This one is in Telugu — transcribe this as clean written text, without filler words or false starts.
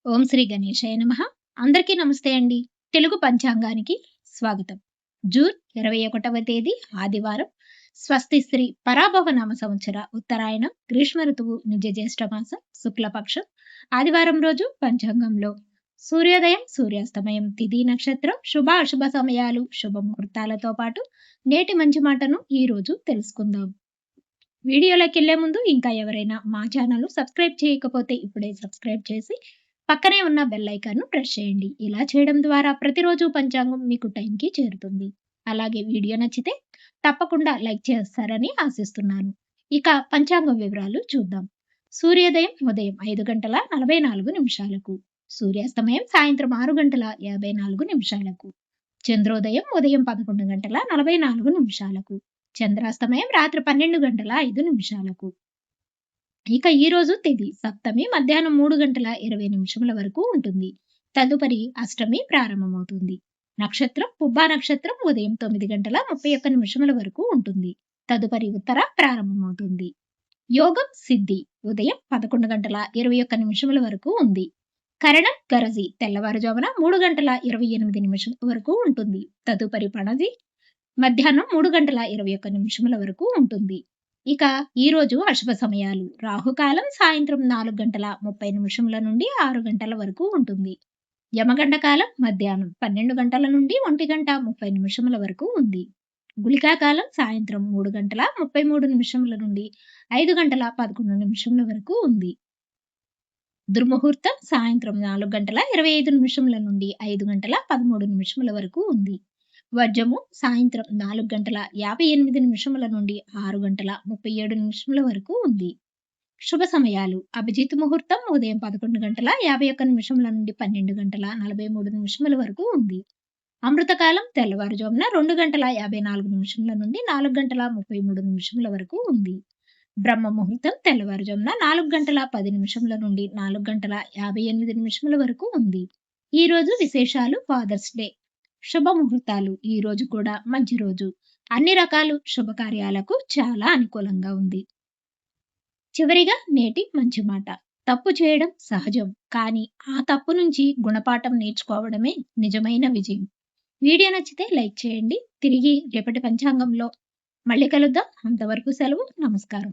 ఓం శ్రీ గణేశాయ నమః. అందరికీ నమస్తే అండి. తెలుగు పంచాంగానికి స్వాగతం. జూన్ 21వ తేదీ ఆదివారం. స్వస్తి శ్రీ పరాభవ నామ సంవత్సర ఉత్తరాయణం గ్రీష్మ ఋతువు నిజ జ్యేష్ఠ మాసం శుక్లపక్షం ఆదివారం రోజు పంచాంగంలో సూర్యోదయం సూర్యాస్తమయం తిథి నక్షత్రం శుభ అశుభ సమయాలు శుభ ముహూర్తాలతో పాటు నేటి మంచి మాటను ఈ రోజు తెలుసుకుందాం. వీడియోలోకి వెళ్లే ముందు ఇంకా ఎవరైనా మా ఛానల్ సబ్స్క్రైబ్ చేయకపోతే ఇప్పుడే సబ్స్క్రైబ్ చేసి పక్కనే ఉన్న బెల్ ఐకాన్ను ప్రెస్ చేయండి. ఇలా చేయడం ద్వారా ప్రతిరోజు పంచాంగం మీకు టైంకి చేరుతుంది. అలాగే వీడియో నచ్చితే తప్పకుండా లైక్ చేస్తారని ఆశిస్తున్నాను. ఇక పంచాంగం వివరాలు చూద్దాం. సూర్యోదయం ఉదయం 5:44 సూర్యాస్తమయం సాయంత్రం 6:54 చంద్రోదయం ఉదయం 11:44 చంద్రాస్తమయం రాత్రి 12:05 ఇక ఈ రోజు తిథి సప్తమి మధ్యాహ్నం 3:20 వరకు ఉంటుంది. తదుపరి అష్టమి ప్రారంభమవుతుంది. నక్షత్రం పుబ్బా నక్షత్రం ఉదయం 9:31 వరకు ఉంటుంది. తదుపరి ఉత్తర ప్రారంభమవుతుంది. యోగం సిద్ధి ఉదయం 11:21 వరకు ఉంది. కరణం గరజి తెల్లవారుజామున 3:28 వరకు ఉంటుంది. తదుపరి పణజి మధ్యాహ్నం 3:21 వరకు ఉంటుంది. ఇక ఈ రోజు అశుభ సమయాలు రాహుకాలం సాయంత్రం 4:30 నుండి 6 గంటల వరకు ఉంటుంది. యమగండ కాలం మధ్యాహ్నం 12 గంటల నుండి 1:30 వరకు ఉంది. గుళికా కాలం సాయంత్రం 3:33 నుండి 5:11 వరకు ఉంది. దుర్ముహూర్తం సాయంత్రం 4:25 నుండి 5:13 వరకు ఉంది. వర్జము సాయంత్రం 4:58 నుండి 6:37 వరకు ఉంది. శుభ సమయాలు అభిజిత్ ముహూర్తం ఉదయం 11:51 నుండి 12:43 వరకు ఉంది. అమృతకాలం తెల్లవారుజామున 2:54 నుండి 4:33 వరకు ఉంది. బ్రహ్మ ముహూర్తం తెల్లవారుజామున 4:10 నుండి 4:58 వరకు ఉంది. ఈ రోజు విశేషాలు ఫాదర్స్ డే. శుభ ముహూర్తాలు ఈ రోజు కూడా మంచి రోజు. అన్ని రకాల శుభకార్యాలకు చాలా అనుకూలంగా ఉంది. చివరిగా నేటి మంచి మాట. తప్పు చేయడం సహజం, కానీ ఆ తప్పు నుంచి గుణపాఠం నేర్చుకోవడమే నిజమైన విజయం. వీడియో నచ్చితే లైక్ చేయండి. తిరిగి రేపటి పంచాంగంలో మళ్ళీ కలుద్దాం. అంతవరకు సెలవు. నమస్కారం.